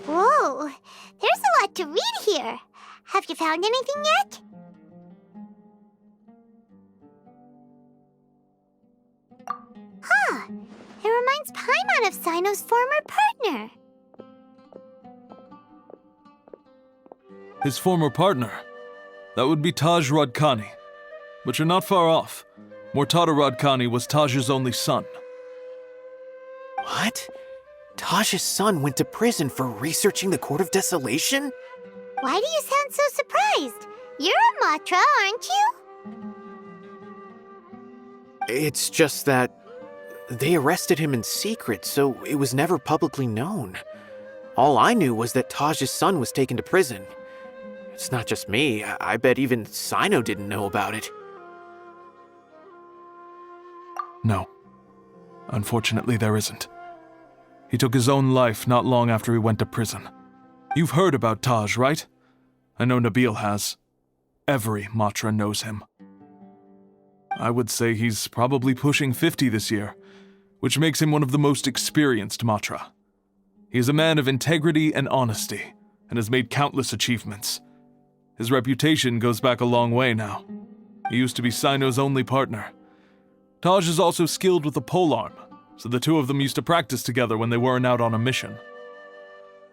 Whoa, there's a lot to read here. Have you found anything yet? Huh, it reminds Paimon of CYNO's former partner. His former partner? That would be Taj Radkani. But you're not far off. Mortada Radkani was Taj's only son. What? Taj's son went to prison for researching the Court of Desolation? Why do you sound so surprised? You're a Matra, aren't you? It's just that they arrested him in secret, so it was never publicly known. All I knew was that Taj's son was taken to prison. It's not just me. I bet even CYNO didn't know about it. No. Unfortunately, there isn't. He took his own life not long after he went to prison. You've heard about Taj, right? I know Nabil has. Every Matra knows him. I would say he's probably pushing 50 this year, which makes him one of the most experienced Matra. He is a man of integrity and honesty, and has made countless achievements. His reputation goes back a long way now. He used to be CYNO's only partner. Taj is also skilled with the polearm, so the two of them used to practice together when they weren't out on a mission.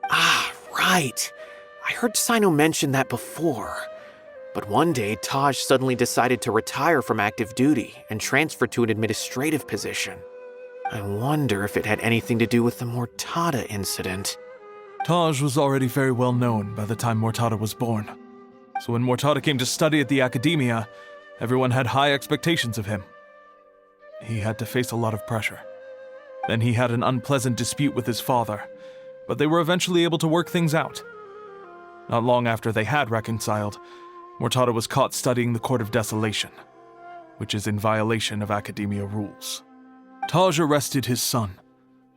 Ah, right. I heard CYNO mention that before. But one day, Taj suddenly decided to retire from active duty and transfer to an administrative position. I wonder if it had anything to do with the Mortada incident. Taj was already very well known by the time Mortada was born. So when Mortada came to study at the academia, everyone had high expectations of him. He had to face a lot of pressure. Then he had an unpleasant dispute with his father, but they were eventually able to work things out. Not long after they had reconciled, Mortada was caught studying the Court of Desolation, which is in violation of academia rules. Taj arrested his son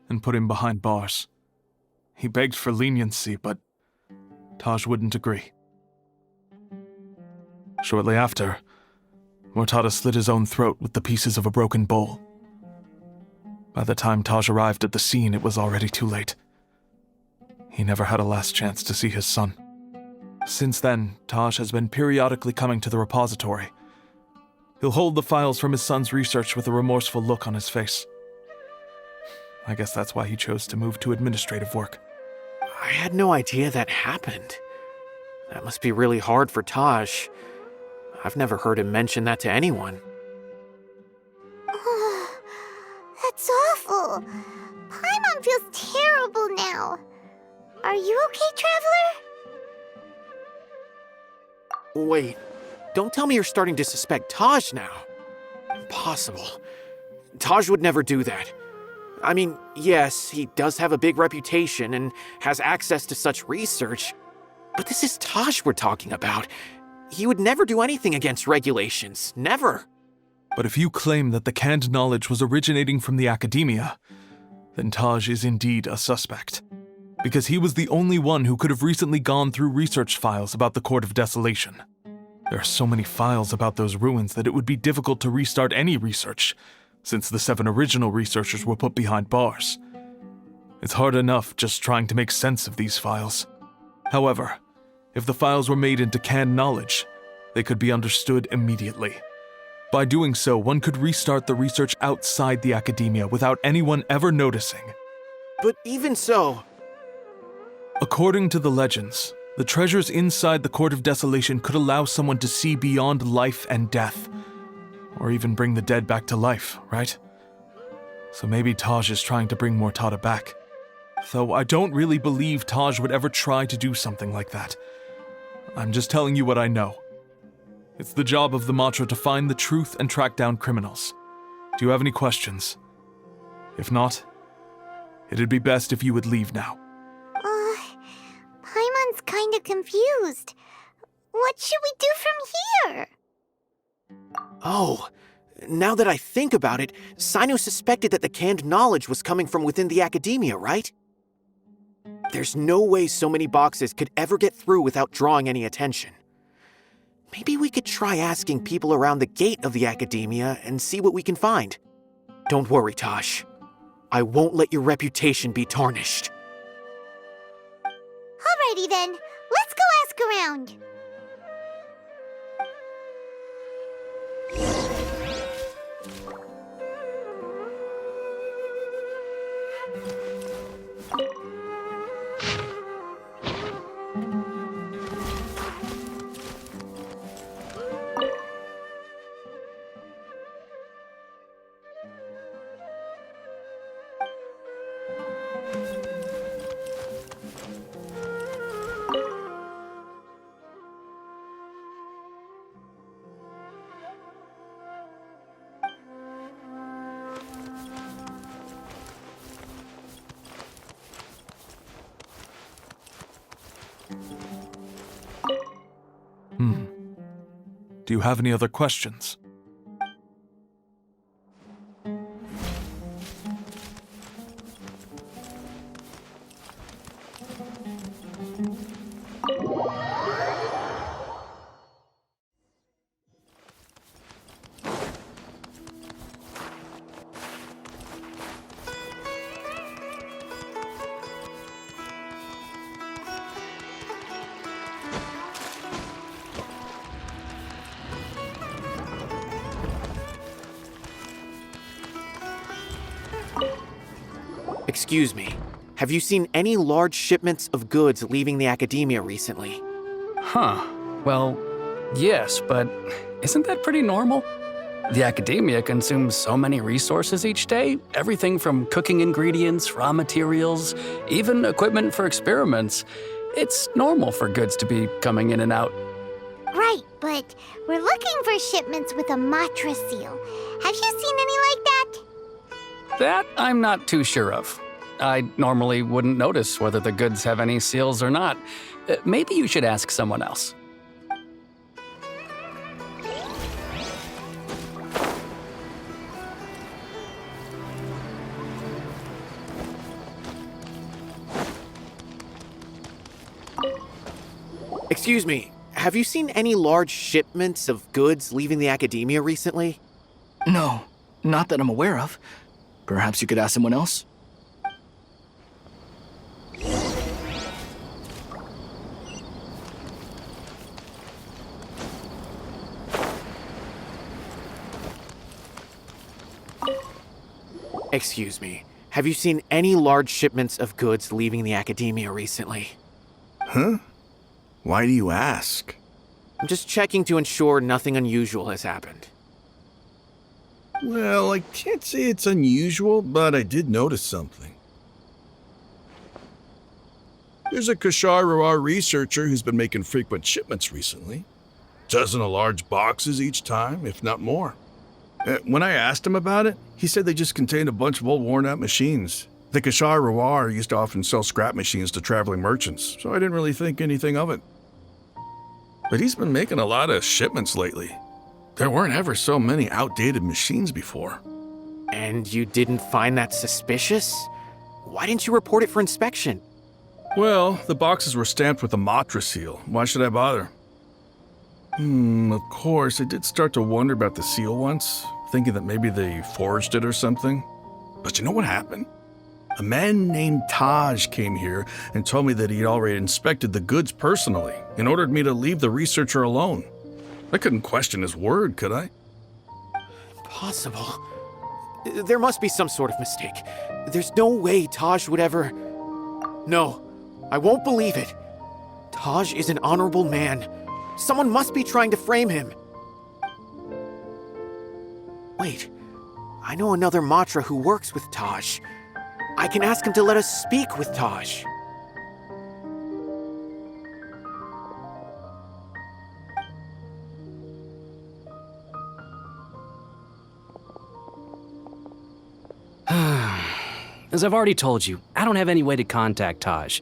and put him behind bars. He begged for leniency, but Taj wouldn't agree. Shortly after, Mortada slit his own throat with the pieces of a broken bowl. By the time Taj arrived at the scene, it was already too late. He never had a last chance to see his son. Since then, Taj has been periodically coming to the repository. He'll hold the files from his son's research with a remorseful look on his face. I guess that's why he chose to move to administrative work. I had no idea that happened. That must be really hard for Taj. I've never heard him mention that to anyone. That's awful. Paimon feels terrible now. Are you okay, Traveler? Wait, don't tell me you're starting to suspect Taj now. Impossible. Taj would never do that. I mean, yes, he does have a big reputation and has access to such research, but this is Taj we're talking about. He would never do anything against regulations. Never. But if you claim that the canned knowledge was originating from the academia, then Taj is indeed a suspect. Because he was the only one who could have recently gone through research files about the Court of Desolation. There are so many files about those ruins that it would be difficult to restart any research, since the 7 original researchers were put behind bars. It's hard enough just trying to make sense of these files. However, if the files were made into canned knowledge, they could be understood immediately. By doing so, one could restart the research outside the academia without anyone ever noticing. But even so... According to the legends, the treasures inside the Court of Desolation could allow someone to see beyond life and death, or even bring the dead back to life, right? So maybe Taj is trying to bring Mortada back. Though I don't really believe Taj would ever try to do something like that. I'm just telling you what I know. It's the job of the Matra to find the truth and track down criminals. Do you have any questions? If not, it'd be best if you would leave now. Paimon's kinda confused. What should we do from here? Oh, now that I think about it, CYNO suspected that the canned knowledge was coming from within the academia, right? There's no way so many boxes could ever get through without drawing any attention. Maybe we could try asking people around the gate of the academia and see what we can find. Don't worry, Taj. I won't let your reputation be tarnished. Alrighty then, let's go ask around. Do you have any other questions? Excuse me, have you seen any large shipments of goods leaving the academia recently? Huh. Well, yes, but isn't that pretty normal? The academia consumes so many resources each day, everything from cooking ingredients, raw materials, even equipment for experiments. It's normal for goods to be coming in and out. Right, but we're looking for shipments with a Matra seal. Have you seen any like that? That I'm not too sure of. I normally wouldn't notice whether the goods have any seals or not. Maybe you should ask someone else. Excuse me, have you seen any large shipments of goods leaving the academia recently? No, not that I'm aware of. Perhaps you could ask someone else? Excuse me, have you seen any large shipments of goods leaving the academia recently? Huh? Why do you ask? I'm just checking to ensure nothing unusual has happened. Well, I can't say it's unusual, but I did notice something. There's a Kashar researcher who's been making frequent shipments recently. dozen of large boxes each time, if not more. When I asked him about it, he said they just contained a bunch of old worn-out machines. The Kashar Rawar used to often sell scrap machines to traveling merchants, so I didn't really think anything of it. But he's been making a lot of shipments lately. There weren't ever so many outdated machines before. And you didn't find that suspicious? Why didn't you report it for inspection? Well, the boxes were stamped with a Matra seal. Why should I bother? Of course, I did start to wonder about the seal once, thinking that maybe they forged it or something. But you know what happened? A man named Taj came here and told me that he'd already inspected the goods personally and ordered me to leave the researcher alone. I couldn't question his word, could I? Impossible. There must be some sort of mistake. There's no way Taj would ever... No, I won't believe it. Taj is an honorable man. Someone must be trying to frame him. Wait, I know another Matra who works with Taj. I can ask him to let us speak with Taj. As I've already told you, I don't have any way to contact Taj.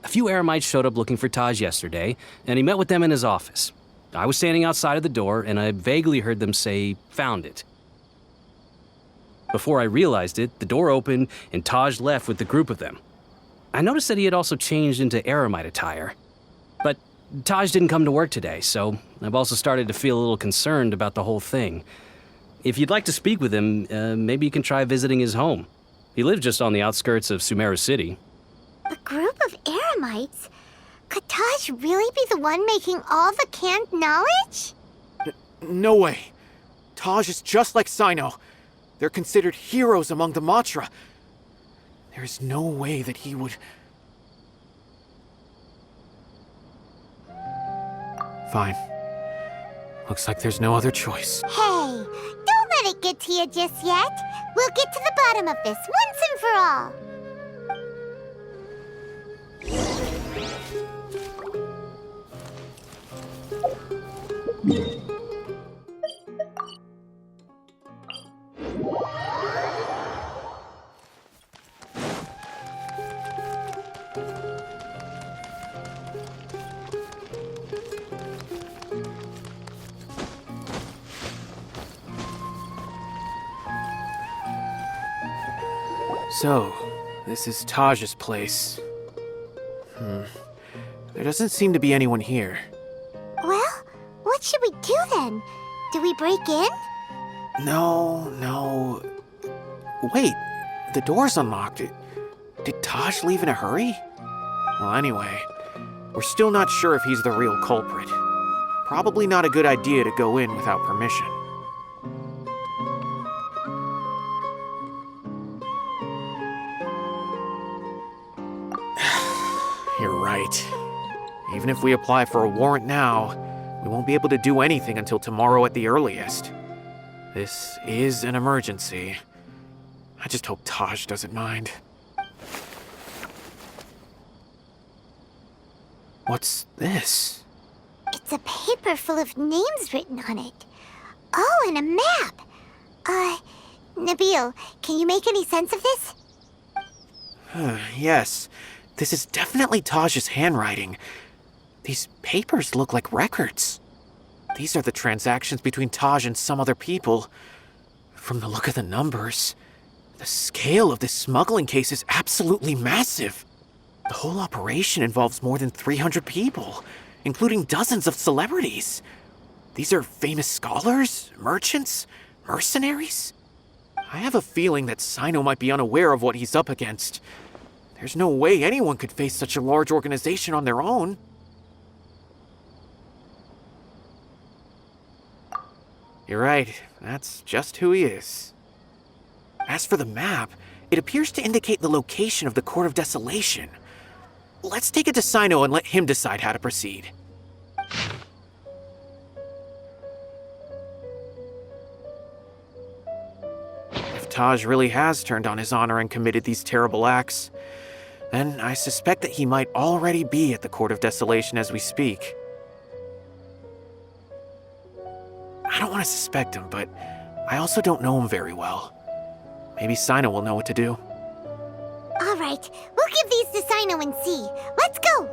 A few Eremites showed up looking for Taj yesterday, and he met with them in his office. I was standing outside of the door, and I vaguely heard them say, "Found it." Before I realized it, the door opened, and Taj left with the group of them. I noticed that he had also changed into Eremite attire. But Taj didn't come to work today, so I've also started to feel a little concerned about the whole thing. If you'd like to speak with him, maybe you can try visiting his home. He lives just on the outskirts of Sumeru City. A group of Eremites? Could Taj really be the one making all the canned knowledge? No way. Taj is just like CYNO. They're considered heroes among the Matra. There is no way that he would... Fine. Looks like there's no other choice. Hey, don't let it get to you just yet. We'll get to the bottom of this once and for all. So, this is Taj's place. There doesn't seem to be anyone here. Well, what should we do then? Do we break in? No. Wait, the door's unlocked. Did Taj leave in a hurry? Well, anyway, we're still not sure if he's the real culprit. Probably not a good idea to go in without permission. You're right. Even if we apply for a warrant now, we won't be able to do anything until tomorrow at the earliest. This is an emergency. I just hope Taj doesn't mind. What's this? It's a paper full of names written on it. Oh, and a map. Nabil, can you make any sense of this? Yes, this is definitely Taj's handwriting. These papers look like records. These are the transactions between Taj and some other people. From the look of the numbers, the scale of this smuggling case is absolutely massive. The whole operation involves more than 300 people, including dozens of celebrities. These are famous scholars, merchants, mercenaries. I have a feeling that CYNO might be unaware of what he's up against. There's no way anyone could face such a large organization on their own. You're right, that's just who he is. As for the map, it appears to indicate the location of the Court of Desolation. Let's take it to CYNO and let him decide how to proceed. If Taj really has turned on his honor and committed these terrible acts, and I suspect that he might already be at the Court of Desolation as we speak. I don't want to suspect him, but I also don't know him very well. Maybe CYNO will know what to do. All right, we'll give these to CYNO and see. Let's go!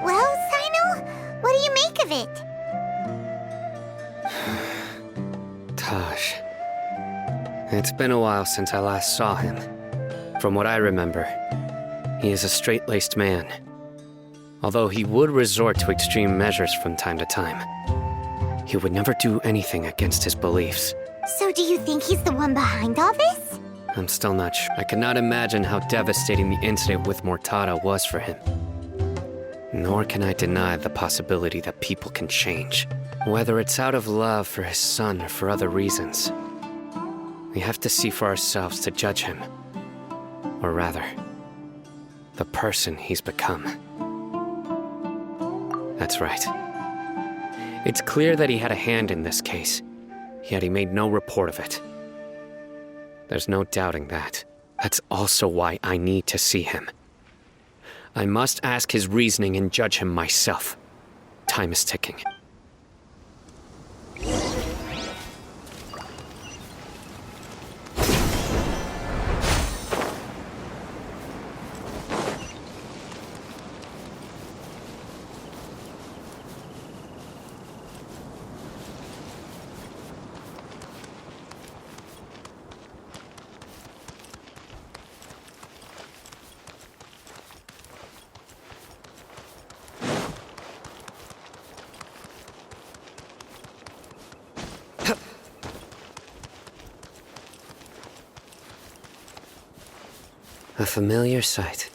Well, CYNO, what do you make of it? Taj. It's been a while since I last saw him. From what I remember, he is a straight-laced man. Although he would resort to extreme measures from time to time, he would never do anything against his beliefs. So do you think he's the one behind all this? I'm still not sure. I cannot imagine how devastating the incident with Mortada was for him. Nor can I deny the possibility that people can change. Whether it's out of love for his son or for other reasons. We have to see for ourselves to judge him. Or rather, the person he's become. That's right. It's clear that he had a hand in this case, yet he made no report of it. There's no doubting that. That's also why I need to see him. I must ask his reasoning and judge him myself. Time is ticking. A familiar sight.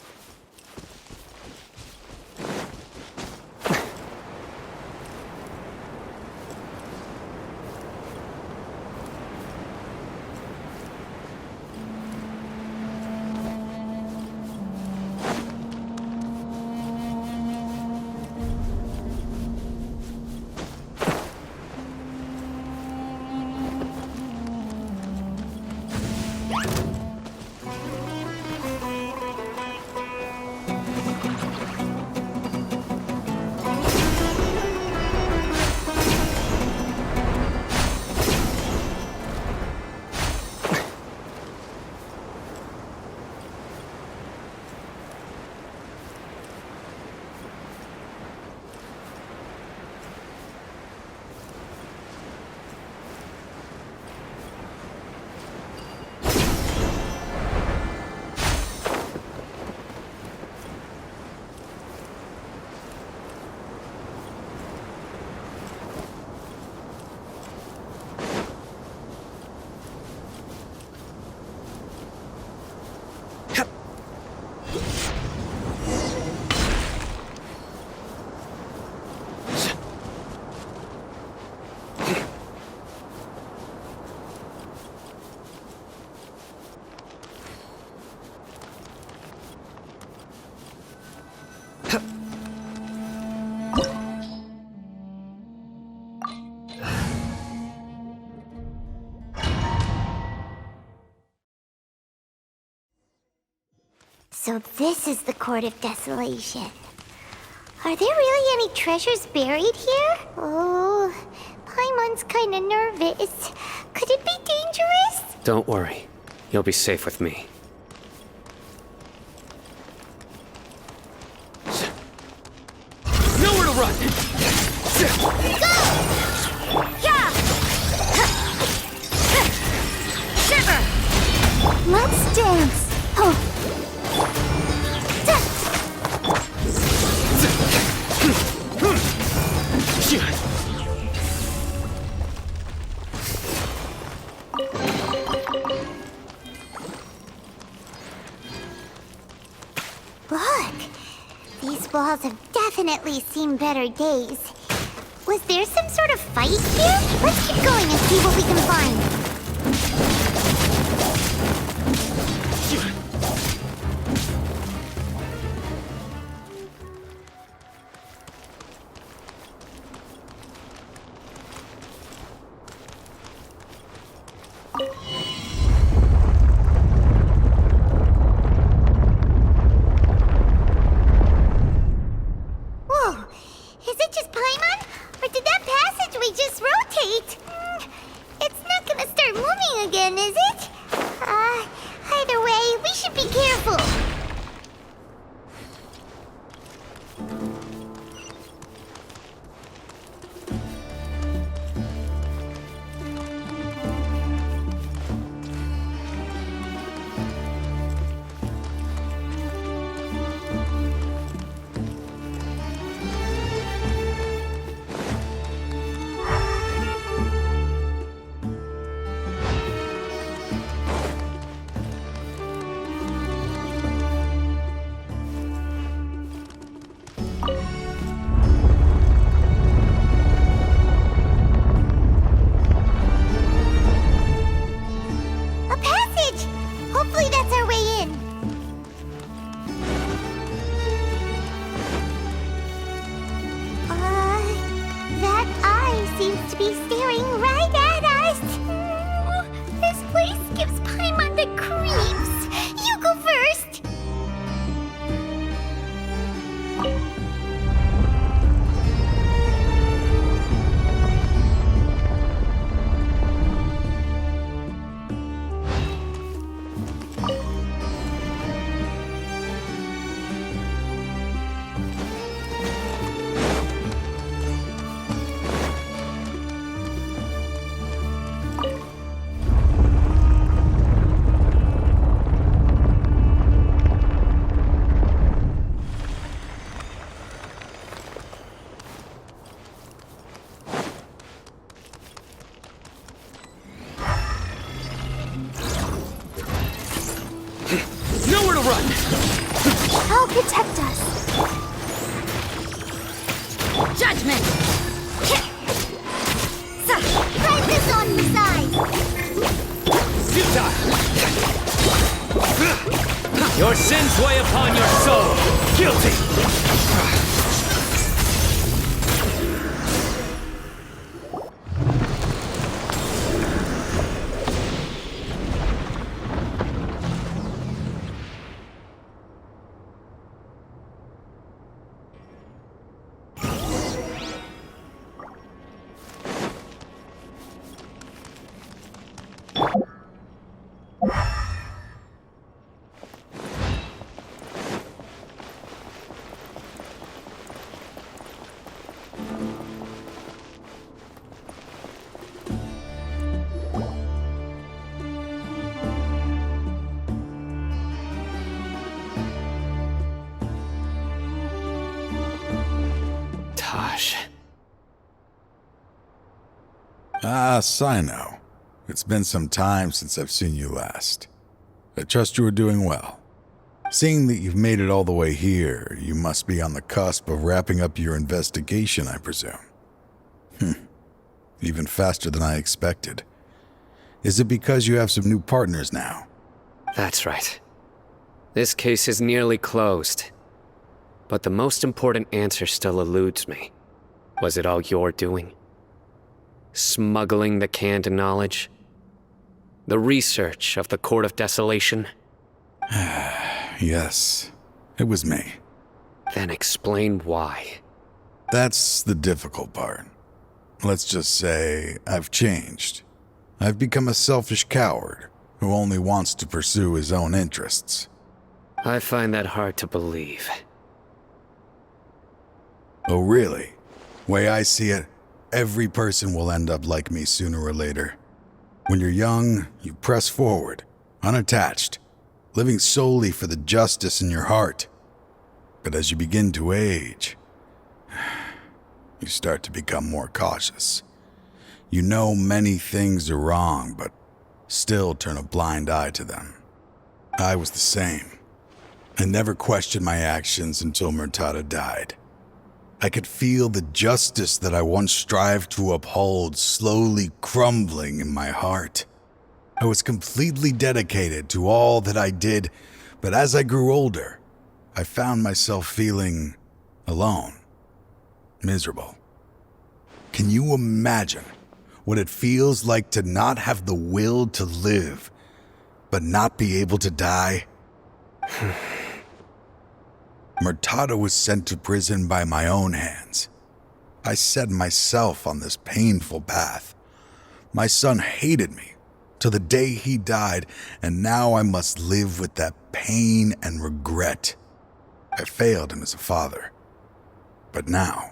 So this is the Court of Desolation. Are there really any treasures buried here? Oh, Paimon's kinda nervous. Could it be dangerous? Don't worry. You'll be safe with me. Nowhere to run! Go! Yeah! Shiver! Let's dance! Oh. Look! These walls have definitely seen better days. Was there some sort of fight here? Let's keep going and see what we can find. Whoa! Is it just Paimon? Or did that passageway just rotate? It's not gonna start moving again, is it? Either way, we should be careful. A passage! Hopefully that's our way in. That eye seems to be staring right at us. This place gives Paimon the creeps. You go first. Nowhere to run! I'll protect us. Judgment! Try this on the side. Futile! Your sins weigh upon your soul. Guilty! Ah, CYNO. It's been some time since I've seen you last. I trust you are doing well. Seeing that you've made it all the way here, you must be on the cusp of wrapping up your investigation, I presume. Even faster than I expected. Is it because you have some new partners now? That's right. This case is nearly closed. But the most important answer still eludes me. Was it all your doing? Smuggling the canned knowledge? The research of the Court of Desolation? Yes, it was me. Then explain why. That's the difficult part. Let's just say I've changed. I've become a selfish coward who only wants to pursue his own interests. I find that hard to believe. Oh, really? Way I see it, every person will end up like me sooner or later. When you're young, you press forward, unattached, living solely for the justice in your heart. But as you begin to age, you start to become more cautious. You know many things are wrong, but still turn a blind eye to them. I was the same. I never questioned my actions until Murtada died. I could feel the justice that I once strived to uphold slowly crumbling in my heart. I was completely dedicated to all that I did, but as I grew older, I found myself feeling alone, miserable. Can you imagine what it feels like to not have the will to live, but not be able to die? Murtada was sent to prison by my own hands. I set myself on this painful path. My son hated me till the day he died, and now I must live with that pain and regret. I failed him as a father. But now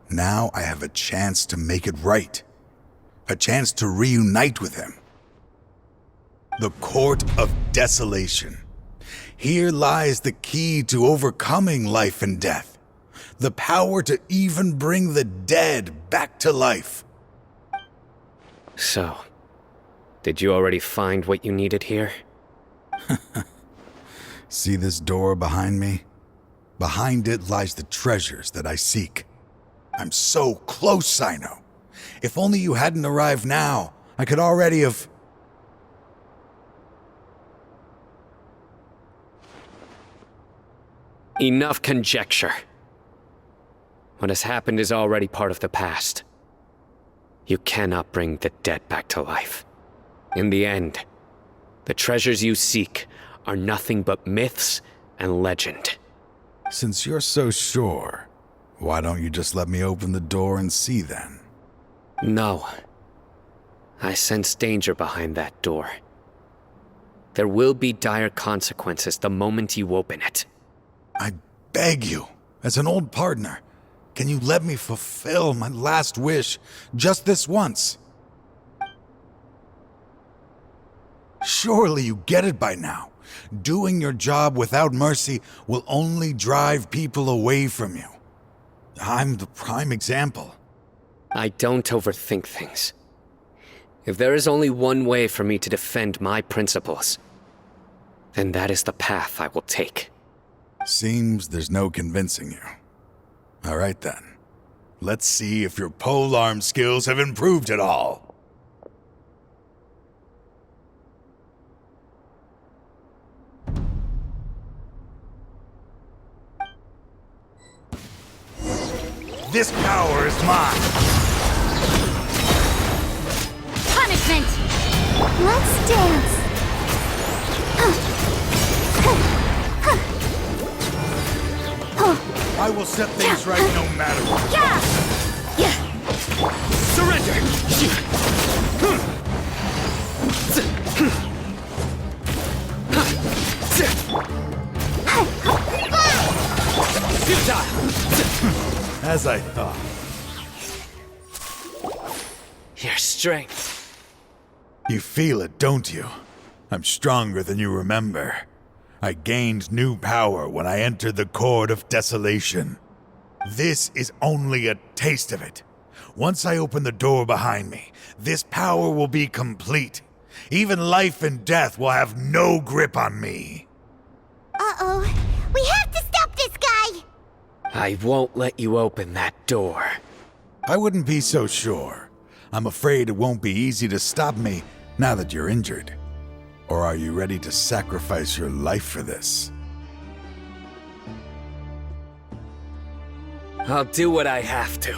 I have a chance to make it right. A chance to reunite with him. The Court of Desolation. Here lies the key to overcoming life and death. The power to even bring the dead back to life. So, did you already find what you needed here? See this door behind me? Behind it lies the treasures that I seek. I'm so close, CYNO. If only you hadn't arrived now, I could already have... Enough conjecture. What has happened is already part of the past. You cannot bring the dead back to life. In the end, the treasures you seek are nothing but myths and legend. Since you're so sure, why don't you just let me open the door and see then? No. I sense danger behind that door. There will be dire consequences the moment you open it. I beg you, as an old partner, can you let me fulfill my last wish just this once? Surely you get it by now. Doing your job without mercy will only drive people away from you. I'm the prime example. I don't overthink things. If there is only one way for me to defend my principles, then that is the path I will take. Seems there's no convincing you. All right then. Let's see if your polearm skills have improved at all. This power is mine. Punishment! Let's dance. I will set things right no matter what. Surrender! As I thought. Your strength. You feel it, don't you? I'm stronger than you remember. I gained new power when I entered the Court of Desolation. This is only a taste of it. Once I open the door behind me, this power will be complete. Even life and death will have no grip on me. Uh-oh. We have to stop this guy! I won't let you open that door. I wouldn't be so sure. I'm afraid it won't be easy to stop me now that you're injured. Or are you ready to sacrifice your life for this? I'll do what I have to.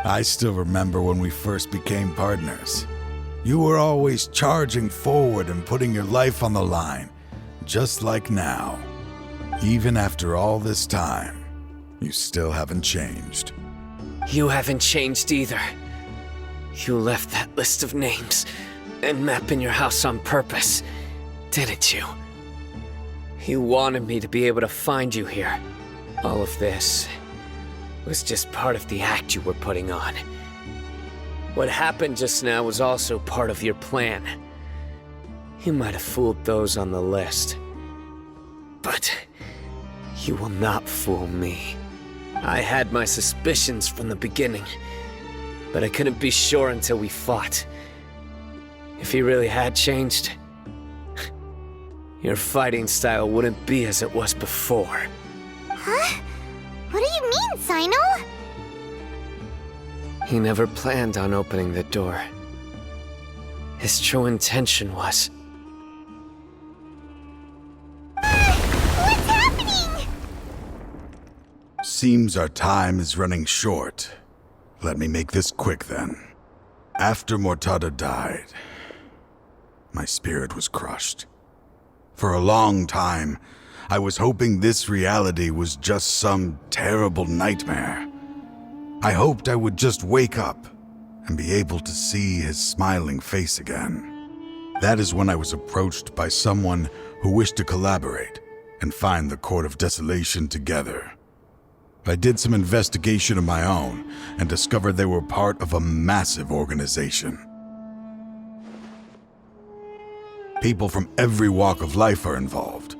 I still remember when we first became partners. You were always charging forward and putting your life on the line, just like now. Even after all this time, you still haven't changed. You haven't changed either. You left that list of names and map in your house on purpose, didn't you? You wanted me to be able to find you here. All of this was just part of the act you were putting on. What happened just now was also part of your plan. You might have fooled those on the list, but you will not fool me. I had my suspicions from the beginning, but I couldn't be sure until we fought. If he really had changed, your fighting style wouldn't be as it was before. Huh? What do you mean, CYNO? He never planned on opening the door. His true intention was... What's happening? Seems our time is running short. Let me make this quick then. After Mortada died, my spirit was crushed. For a long time, I was hoping this reality was just some terrible nightmare. I hoped I would just wake up and be able to see his smiling face again. That is when I was approached by someone who wished to collaborate and find the Court of Desolation together. I did some investigation of my own and discovered they were part of a massive organization. People from every walk of life are involved.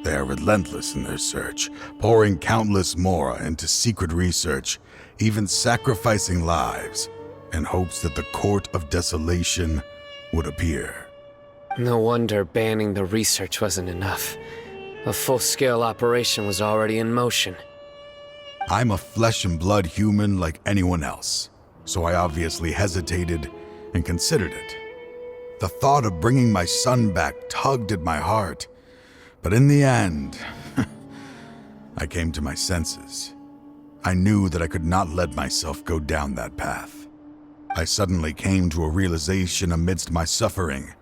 They are relentless in their search, pouring countless mora into secret research, even sacrificing lives in hopes that the Court of Desolation would appear. No wonder banning the research wasn't enough. A full-scale operation was already in motion. I'm a flesh and blood human like anyone else, so I obviously hesitated and considered it. The thought of bringing my son back tugged at my heart, but in the end, I came to my senses. I knew that I could not let myself go down that path. I suddenly came to a realization amidst my suffering.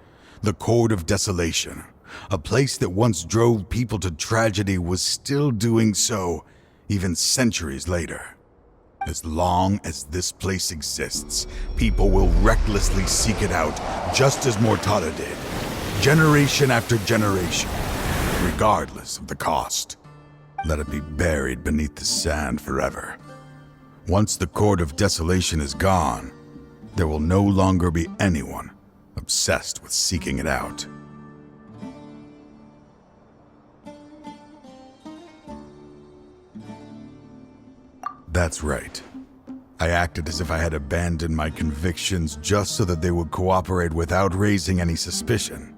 The Court of Desolation, a place that once drove people to tragedy, was still doing so, even centuries later. As long as this place exists, people will recklessly seek it out, just as Mortada did, generation after generation, regardless of the cost. Let it be buried beneath the sand forever. Once the Court of Desolation is gone, there will no longer be anyone obsessed with seeking it out. That's right. I acted as if I had abandoned my convictions just so that they would cooperate without raising any suspicion.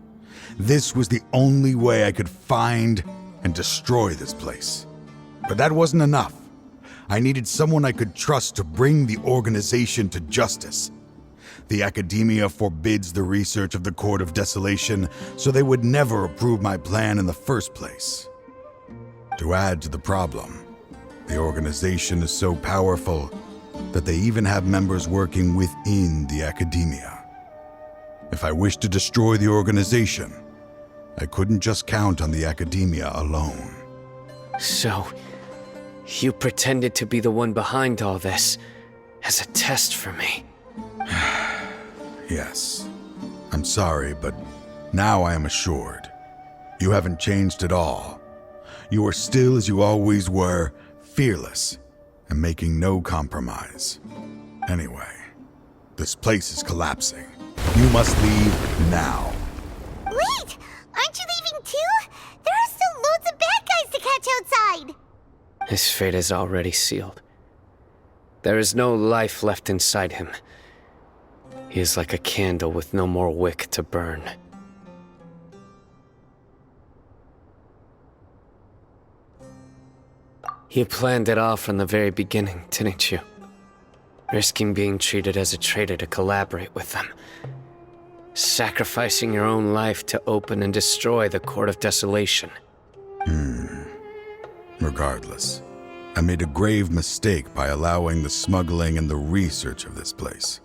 This was the only way I could find and destroy this place. But that wasn't enough. I needed someone I could trust to bring the organization to justice. The academia forbids the research of the Court of Desolation, so they would never approve my plan in the first place. To add to the problem, the organization is so powerful that they even have members working within the academia. If I wished to destroy the organization, I couldn't just count on the academia alone. So, you pretended to be the one behind all this, as a test for me. Yes. I'm sorry, but now I am assured. You haven't changed at all. You are still as you always were, fearless, and making no compromise. Anyway, this place is collapsing. You must leave now. Wait! Aren't you leaving too? There are still loads of bad guys to catch outside! His fate is already sealed. There is no life left inside him. He is like a candle with no more wick to burn. You planned it all from the very beginning, didn't you? Risking being treated as a traitor to collaborate with them. Sacrificing your own life to open and destroy the Court of Desolation. Regardless, I made a grave mistake by allowing the smuggling and the research of this place.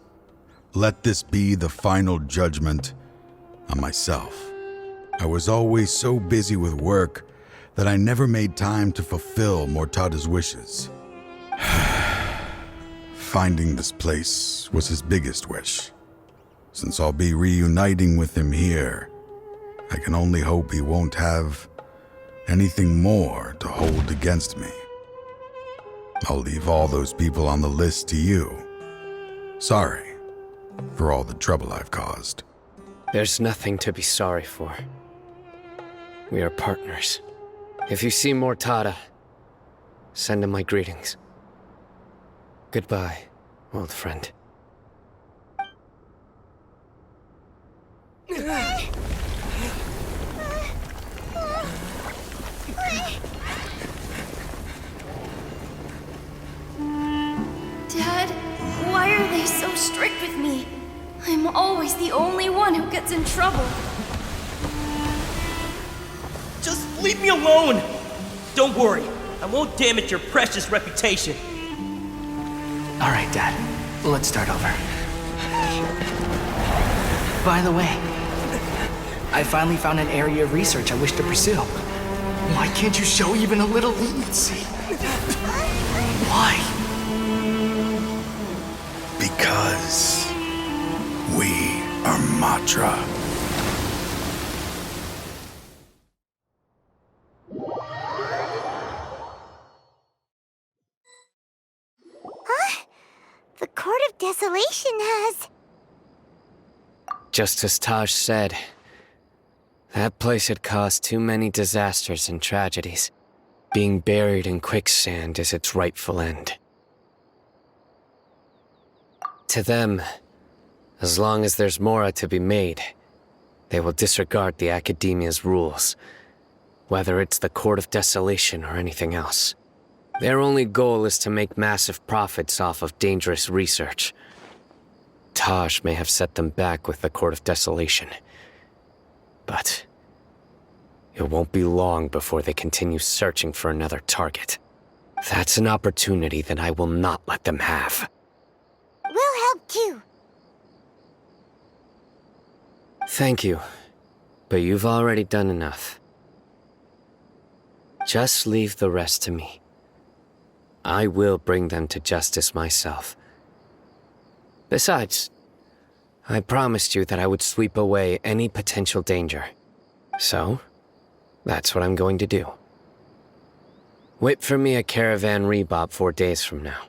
Let this be the final judgment on myself. I was always so busy with work that I never made time to fulfill Mortada's wishes. Finding this place was his biggest wish. Since I'll be reuniting with him here, I can only hope he won't have anything more to hold against me. I'll leave all those people on the list to you. Sorry for all the trouble I've caused. There's nothing to be sorry for. We are partners. If you see Mortada, send him my greetings. Goodbye, old friend. Dad, why are they so strict with me? I'm always the only one who gets in trouble. Just leave me alone! Don't worry, I won't damage your precious reputation. All right, Dad. Let's start over. By the way, I finally found an area of research I wish to pursue. Why can't you show even a little leniency? Why? Because we are Matra. The Court of Desolation has... Just as Taj said, that place had caused too many disasters and tragedies. Being buried in quicksand is its rightful end. To them, as long as there's Mora to be made, they will disregard the Academia's rules, whether it's the Court of Desolation or anything else. Their only goal is to make massive profits off of dangerous research. Taj may have set them back with the Court of Desolation, but it won't be long before they continue searching for another target. That's an opportunity that I will not let them have. We'll help too. Thank you, but you've already done enough. Just leave the rest to me. I will bring them to justice myself. Besides, I promised you that I would sweep away any potential danger. So, that's what I'm going to do. Wait for me at Caravan Rebop 4 days from now.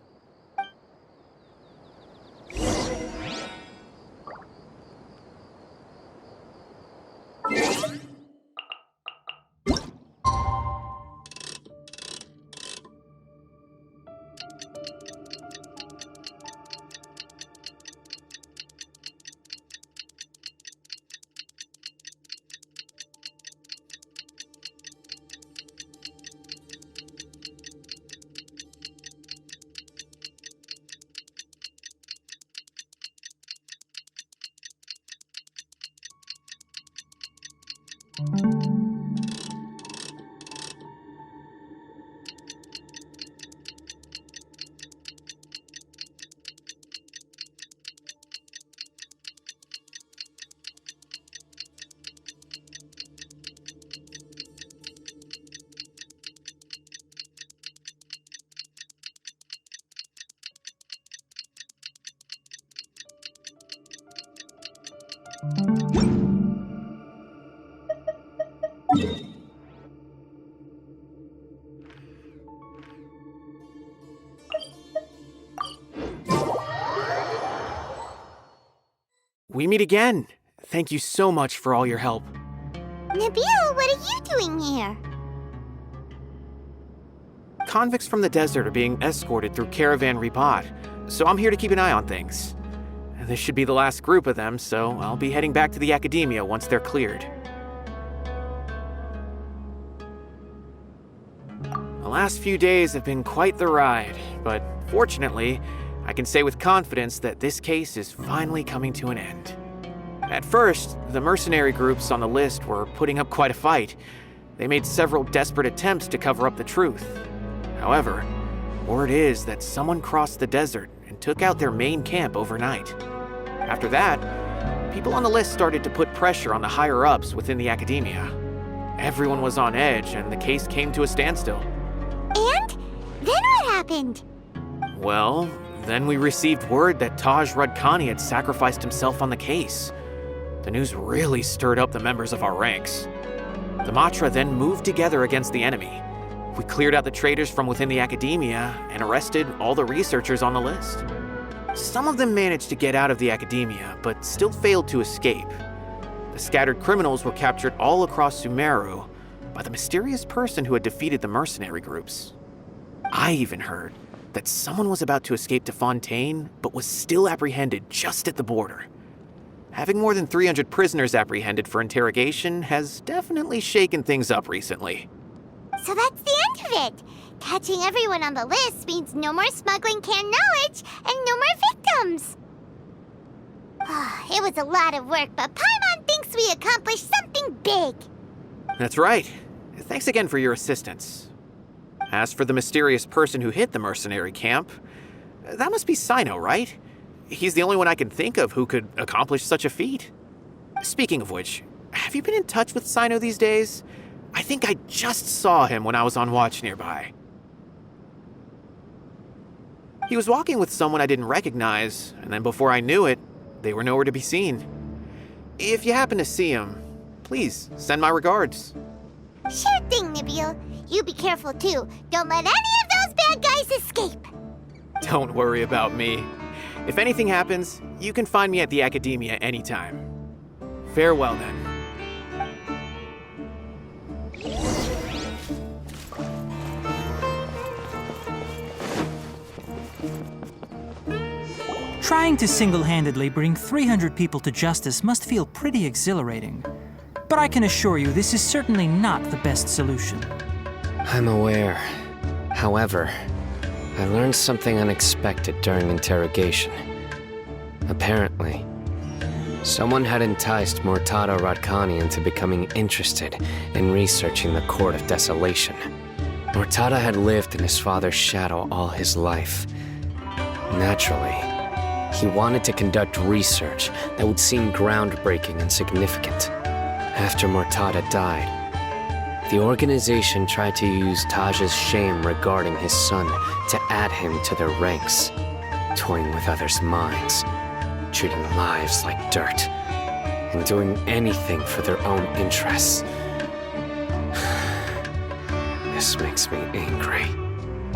We meet again. Thank you so much for all your help. Nabil, what are you doing here? Convicts from the desert are being escorted through Caravan Rebot, so I'm here to keep an eye on things. This should be the last group of them, so I'll be heading back to the Academia once they're cleared. The last few days have been quite the ride, but fortunately, I can say with confidence that this case is finally coming to an end. At first, the mercenary groups on the list were putting up quite a fight. They made several desperate attempts to cover up the truth. However, word is that someone crossed the desert and took out their main camp overnight. After that, people on the list started to put pressure on the higher-ups within the academia. Everyone was on edge, and the case came to a standstill. And? Then what happened? Well, then we received word that Taj Radkani had sacrificed himself on the case. The news really stirred up the members of our ranks. The Matra then moved together against the enemy. We cleared out the traitors from within the academia and arrested all the researchers on the list. Some of them managed to get out of the academia, but still failed to escape. The scattered criminals were captured all across Sumeru by the mysterious person who had defeated the mercenary groups. I even heard that someone was about to escape to Fontaine, but was still apprehended just at the border. Having more than 300 prisoners apprehended for interrogation has definitely shaken things up recently. So that's the end of it. Catching everyone on the list means no more smuggling canned knowledge and no more victims. It was a lot of work, but Paimon thinks we accomplished something big. That's right. Thanks again for your assistance. As for the mysterious person who hit the mercenary camp, that must be CYNO, right? He's the only one I can think of who could accomplish such a feat. Speaking of which, have you been in touch with CYNO these days? I think I just saw him when I was on watch nearby. He was walking with someone I didn't recognize, and then before I knew it, they were nowhere to be seen. If you happen to see him, please send my regards. Sure thing, Nabil. You be careful too. Don't let any of those bad guys escape. Don't worry about me. If anything happens, you can find me at the Academia anytime. Farewell then. Trying to single-handedly bring 300 people to justice must feel pretty exhilarating. But I can assure you this is certainly not the best solution. I'm aware. However, I learned something unexpected during interrogation. Apparently, someone had enticed Murtada Radkani into becoming interested in researching the Court of Desolation. Murtada had lived in his father's shadow all his life. Naturally, he wanted to conduct research that would seem groundbreaking and significant. After Murtada died, the organization tried to use Taj's shame regarding his son to add him to their ranks, toying with others' minds, treating lives like dirt, and doing anything for their own interests. This makes me angry.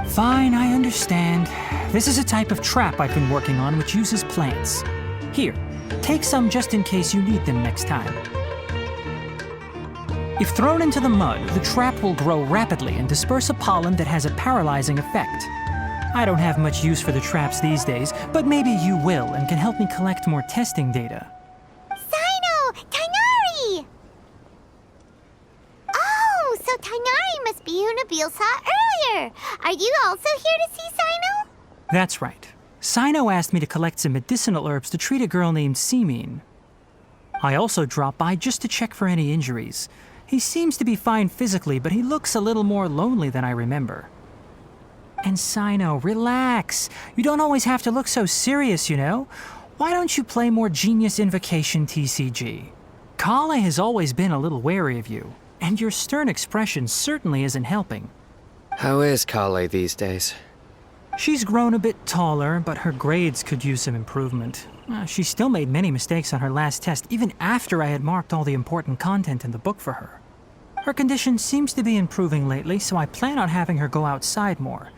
Fine, I understand. This is a type of trap I've been working on which uses plants. Here, take some just in case you need them next time. If thrown into the mud, the trap will grow rapidly and disperse a pollen that has a paralyzing effect. I don't have much use for the traps these days, but maybe you will and can help me collect more testing data. CYNO! Tainari! Oh, so Tainari must be who Nabil saw earlier. Are you also here to see CYNO? That's right. CYNO asked me to collect some medicinal herbs to treat a girl named Semin. I also dropped by just to check for any injuries. He seems to be fine physically, but he looks a little more lonely than I remember. And CYNO, relax. You don't always have to look so serious, you know? Why don't you play more Genius Invocation TCG? Kale has always been a little wary of you, and your stern expression certainly isn't helping. How is Kale these days? She's grown a bit taller, but her grades could use some improvement. She still made many mistakes on her last test, even after I had marked all the important content in the book for her. Her condition seems to be improving lately, so I plan on having her go outside more.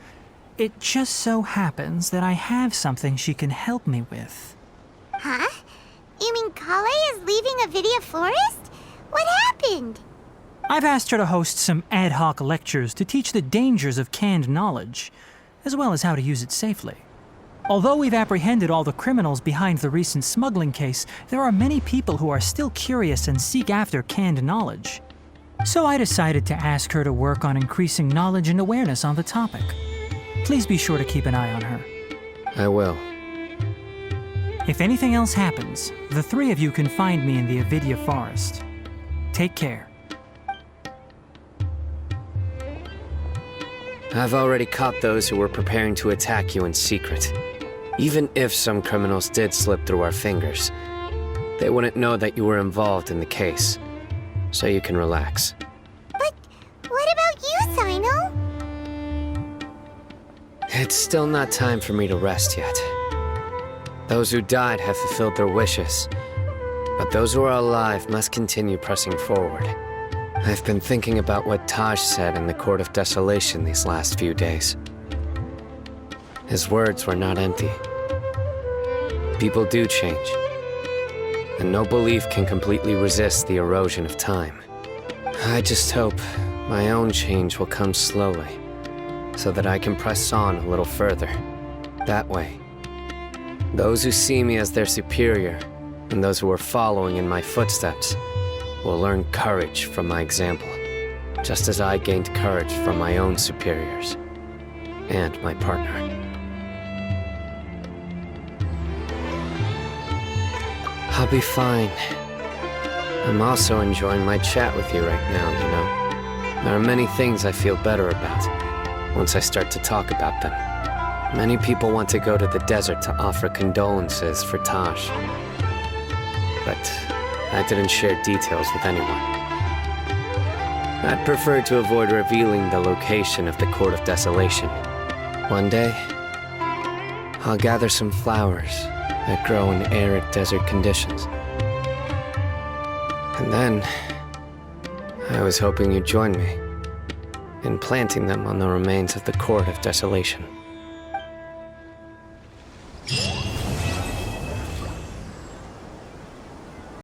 It just so happens that I have something she can help me with. Huh? You mean Kale is leaving Avidia Forest? What happened? I've asked her to host some ad hoc lectures to teach the dangers of canned knowledge, as well as how to use it safely. Although we've apprehended all the criminals behind the recent smuggling case, there are many people who are still curious and seek after canned knowledge. So I decided to ask her to work on increasing knowledge and awareness on the topic. Please be sure to keep an eye on her. I will. If anything else happens, the three of you can find me in the Avidia Forest. Take care. I've already caught those who were preparing to attack you in secret. Even if some criminals did slip through our fingers, they wouldn't know that you were involved in the case. So you can relax. But what about you, CYNO? It's still not time for me to rest yet. Those who died have fulfilled their wishes, but those who are alive must continue pressing forward. I've been thinking about what Taj said in the Court of Desolation these last few days. His words were not empty. People do change, and no belief can completely resist the erosion of time. I just hope my own change will come slowly, so that I can press on a little further. That way, those who see me as their superior, and those who are following in my footsteps, will learn courage from my example, just as I gained courage from my own superiors, and my partner. I'll be fine. I'm also enjoying my chat with you right now, you know. There are many things I feel better about once I start to talk about them. Many people want to go to the desert to offer condolences for Taj. But I didn't share details with anyone. I'd prefer to avoid revealing the location of the Court of Desolation. One day, I'll gather some flowers that grow in arid desert conditions. And then, I was hoping you'd join me in planting them on the remains of the Court of Desolation.